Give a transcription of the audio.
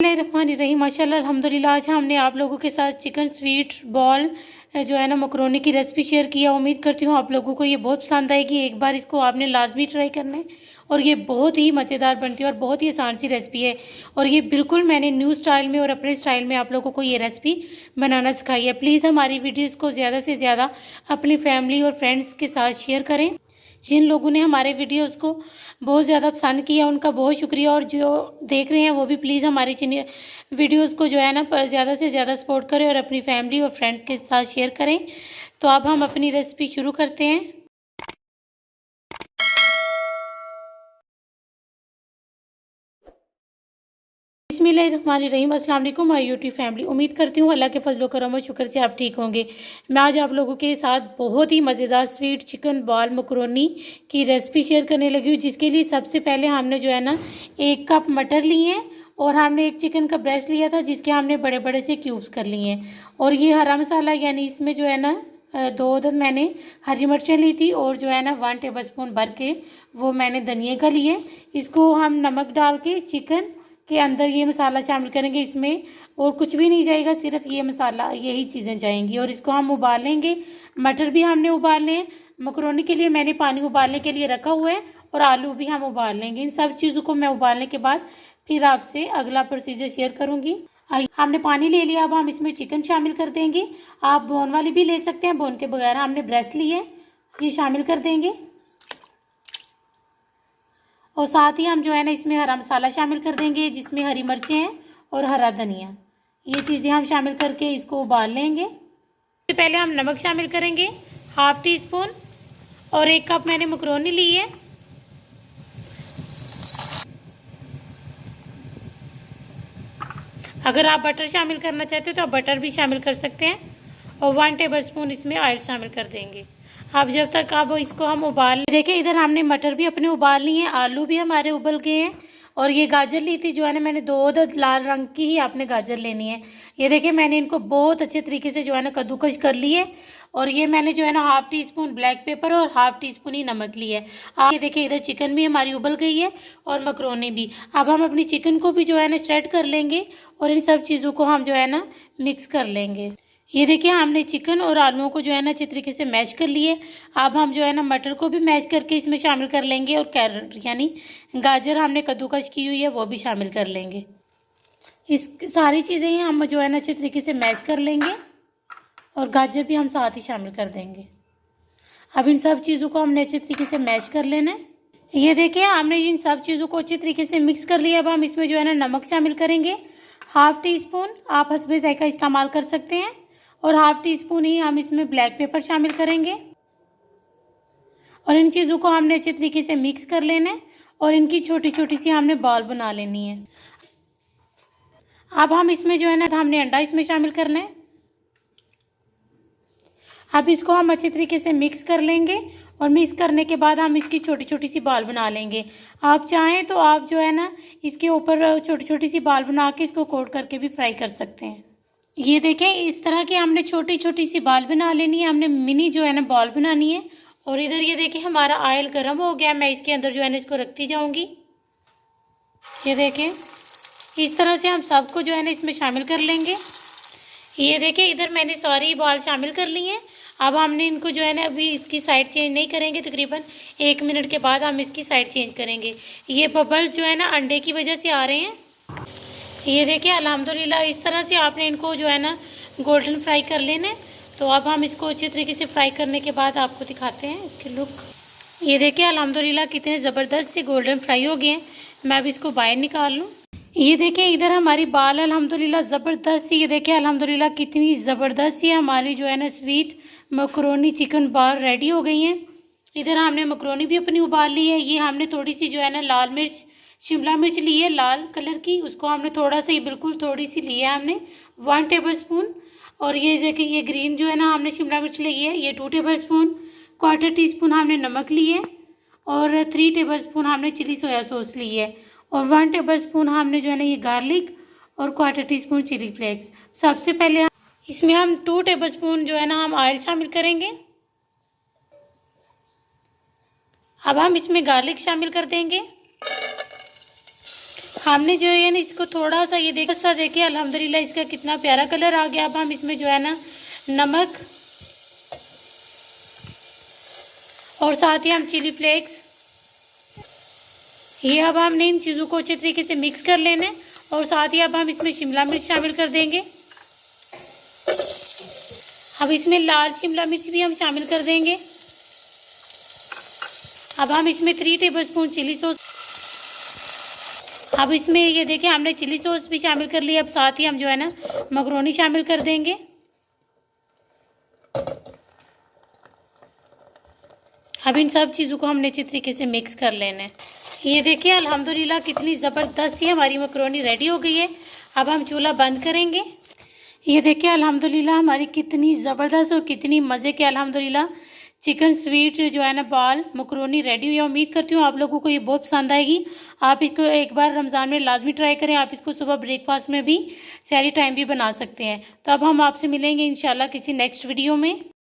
बिस्मिल्लाहिर्रहमानिर्रहीम। माशाल्लाह अल्हम्दुलिल्लाह। आज हमने आप लोगों के साथ चिकन स्वीट बॉल जो है ना मकरोनी की रेसिपी शेयर किया। उम्मीद करती हूँ आप लोगों को ये बहुत पसंद आएगी। एक बार इसको आपने लाजमी ट्राई करना है और ये बहुत ही मज़ेदार बनती है और बहुत ही आसान सी रेसिपी है। और ये बिल्कुल मैंने न्यू स्टाइल में और अपने स्टाइल में आप लोगों को ये रेसिपी बनाना सिखाई है। प्लीज़ हमारी वीडियोज़ को ज़्यादा से ज़्यादा अपनी फैमिली और फ्रेंड्स के साथ शेयर करें। जिन लोगों ने हमारे वीडियोस को बहुत ज़्यादा पसंद किया उनका बहुत शुक्रिया, और जो देख रहे हैं वो भी प्लीज़ हमारी वीडियोस को जो है ना ज़्यादा से ज़्यादा सपोर्ट करें और अपनी फैमिली और फ्रेंड्स के साथ शेयर करें। तो अब हम अपनी रेसिपी शुरू करते हैं। बिस्मिल्लाहिर्रहमानिर्रहीम। अस्सलाम वालेकुम माय यूट्यूब फैमिली। उम्मीद करती हूँ अल्लाह के फजल करम और शुक्र से आप ठीक होंगे। मैं आज आप लोगों के साथ बहुत ही मज़ेदार स्वीट चिकन बॉल मकरोनी की रेसिपी शेयर करने लगी हूँ, जिसके लिए सबसे पहले हमने जो है ना 1 कप मटर लिए हैं और हमने एक चिकन का ब्रेस्ट लिया था जिसके हमने बड़े बड़े से क्यूब्स कर लिए हैं। और ये हरा मसाला यानी इसमें जो है ना 2 अदद मैंने हरी मिर्चें ली थी और जो है ना 1 टेबल स्पून भर के वो मैंने धनिया का लिए। इसको हम नमक डाल के चिकन के अंदर ये मसाला शामिल करेंगे, इसमें और कुछ भी नहीं जाएगा, सिर्फ ये मसाला यही चीज़ें जाएंगी। और इसको हम उबालेंगे। मटर भी हमने उबालने हैं। मकरोनी के लिए मैंने पानी उबालने के लिए रखा हुआ है और आलू भी हम उबाल लेंगे। इन सब चीज़ों को मैं उबालने के बाद फिर आपसे अगला प्रोसीजर शेयर करूँगी। हमने पानी ले लिया, अब हम इसमें चिकन शामिल कर देंगे। आप बोन वाली भी ले सकते हैं, बोन के बगैर हमने ब्रेस्ट लिए, ये शामिल कर देंगे। और साथ ही हम जो है ना इसमें हरा मसाला शामिल कर देंगे जिसमें हरी मिर्चें हैं और हरा धनिया, ये चीज़ें हम शामिल करके इसको उबाल लेंगे। सबसे पहले हम नमक शामिल करेंगे 1/2 टीस्पून, और 1 कप मैंने मकरोनी ली है। अगर आप बटर शामिल करना चाहते हो तो आप बटर भी शामिल कर सकते हैं। और 1 टेबल स्पून इसमें ऑयल शामिल कर देंगे। अब जब तक अब इसको हम उबाल, देखिए इधर हमने मटर भी अपने उबाल लिए हैं, आलू भी हमारे उबल गए हैं। और ये गाजर ली थी जो है ना मैंने 2 अदद लाल रंग की ही आपने गाजर लेनी है। ये देखिए मैंने इनको बहुत अच्छे तरीके से जो है ना कद्दूकश कर लिए। और ये मैंने जो है ना 1/2 टीस्पून ब्लैक पेपर और 1/2 टीस्पून ही नमक लिया है। आप ये देखिए इधर चिकन भी हमारी उबल गई है और मकरोनी भी। अब हम अपनी चिकन को भी जो है ना श्रेड कर लेंगे और इन सब चीज़ों को हम जो है ना मिक्स कर लेंगे। ये देखिए हमने चिकन और आलूओं को जो है ना अच्छे तरीके से मैश कर लिए। अब हम जो है ना मटर को भी मैश करके इसमें शामिल कर लेंगे और कैरेट यानी गाजर हमने कद्दूकश की हुई है वो भी शामिल कर लेंगे। इस सारी चीज़ें ही हम जो है ना अच्छे तरीके से मैश कर लेंगे और गाजर भी हम साथ ही शामिल कर देंगे। अब इन सब चीज़ों को हमने अच्छे तरीके से मैश कर लेना है। ये देखिए हमने इन सब चीज़ों को अच्छे तरीके से मिक्स कर लिया। अब हम इसमें जो है ना नमक शामिल करेंगे 1/2 टीस्पून, आप हस्बे ज़ायका इस्तेमाल कर सकते हैं। और 1/2 टीस्पून ही हम इसमें ब्लैक पेपर शामिल करेंगे। और इन चीज़ों को हमने अच्छे तरीके से मिक्स कर लेना है और इनकी छोटी छोटी सी हमने बॉल बना लेनी है। अब हम इसमें जो है ना हमने अंडा इसमें शामिल करना है। अब इसको हम अच्छे तरीके से मिक्स कर लेंगे और मिक्स करने के बाद हम इसकी छोटी छोटी सी बाल बना लेंगे। आप चाहें तो आप जो है ना इसके ऊपर छोटी छोटी सी बाल बना के इसको कोट करके भी फ्राई कर सकते हैं। ये देखें इस तरह की हमने छोटी छोटी सी बाल बना लेनी है। हमने मिनी जो है ना बॉल बनानी है। और इधर ये देखें हमारा ऑयल गर्म हो गया, मैं इसके अंदर जो है ना इसको रखती जाऊंगी। ये देखें इस तरह से हम सबको जो है ना इसमें शामिल कर लेंगे। ये देखें इधर मैंने सारी बॉल शामिल कर ली हैं। अब हमने इनको जो है ना अभी इसकी साइड चेंज नहीं करेंगे, तकरीबन 1 मिनट के बाद हम इसकी साइड चेंज करेंगे। ये बबल जो है ना अंडे की वजह से आ रहे हैं। ये देखिए अल्हम्दुलिल्लाह इस तरह से आपने इनको जो है ना गोल्डन फ्राई कर लेना है। तो अब हम इसको अच्छे तरीके से फ्राई करने के बाद आपको दिखाते हैं इसकी लुक। ये देखिए अल्हम्दुलिल्लाह कितने ज़बरदस्त से गोल्डन फ्राई हो गए हैं। मैं अब इसको बाहर निकाल लूँ। ये देखिए इधर हमारी बाल अल्हम्दुलिल्लाह ज़बरदस्त सी, ये देखिए अल्हम्दुलिल्लाह कितनी ज़बरदस्त सी हमारी जो है ना sweet macaroni chicken ball ready हो गई हैं। इधर हमने मकरोनी भी अपनी उबाल ली है। ये हमने थोड़ी सी जो है ना लाल मिर्च शिमला मिर्च ली है लाल कलर की, उसको हमने थोड़ा सा ही बिल्कुल थोड़ी सी ली है हमने 1 टेबल स्पून। और ये देखिए ये ग्रीन जो है ना हमने शिमला मिर्च ली है ये 2 टेबल स्पून। 1/4 टीस्पून हमने नमक ली है और 3 टेबल स्पून हमने चिली सोया सॉस ली है। और 1 टेबल स्पून हमने जो है ना ये गार्लिक और 1/4 टीस्पून चिली फ्लेक्स। सबसे पहले इसमें हम 2 टेबल स्पून जो है ना हम ऑयल शामिल करेंगे। अब हम इसमें गार्लिक शामिल कर देंगे। हमने जो है ना इसको थोड़ा सा ये देखिए अल्हम्दुलिल्लाह इसका कितना प्यारा कलर आ गया। अब हम इसमें जो है ना नमक और साथ ही हम चिली फ्लेक्स, ये अब हमने इन चीज़ों को अच्छे तरीके से मिक्स कर लेना है। और साथ ही अब हम इसमें शिमला मिर्च शामिल कर देंगे। अब इसमें लाल शिमला मिर्च भी हम शामिल कर देंगे। अब हम इसमें 3 टेबलस्पून चिली सॉस, अब इसमें ये देखिए हमने चिली सॉस भी शामिल कर लिया। अब साथ ही हम जो है ना मकरोनी शामिल कर देंगे। अब इन सब चीज़ों को हमने अच्छी तरीके से मिक्स कर लेना है। ये देखिए अल्हम्दुलिल्लाह कितनी ज़बरदस्त ही हमारी मकरोनी रेडी हो गई है। अब हम चूल्हा बंद करेंगे। ये देखिए अल्हम्दुलिल्लाह हमारी कितनी ज़बरदस्त और कितनी मज़े के अल्हम्दुलिल्लाह चिकन स्वीट जो है ना बाल मकरोनी रेडी हुई है। उम्मीद करती हूँ आप लोगों को ये बहुत पसंद आएगी। आप इसको एक बार रमज़ान में लाजमी ट्राई करें। आप इसको सुबह ब्रेकफास्ट में भी, सहरी टाइम भी बना सकते हैं। तो अब हम आपसे मिलेंगे इंशाल्लाह किसी नेक्स्ट वीडियो में।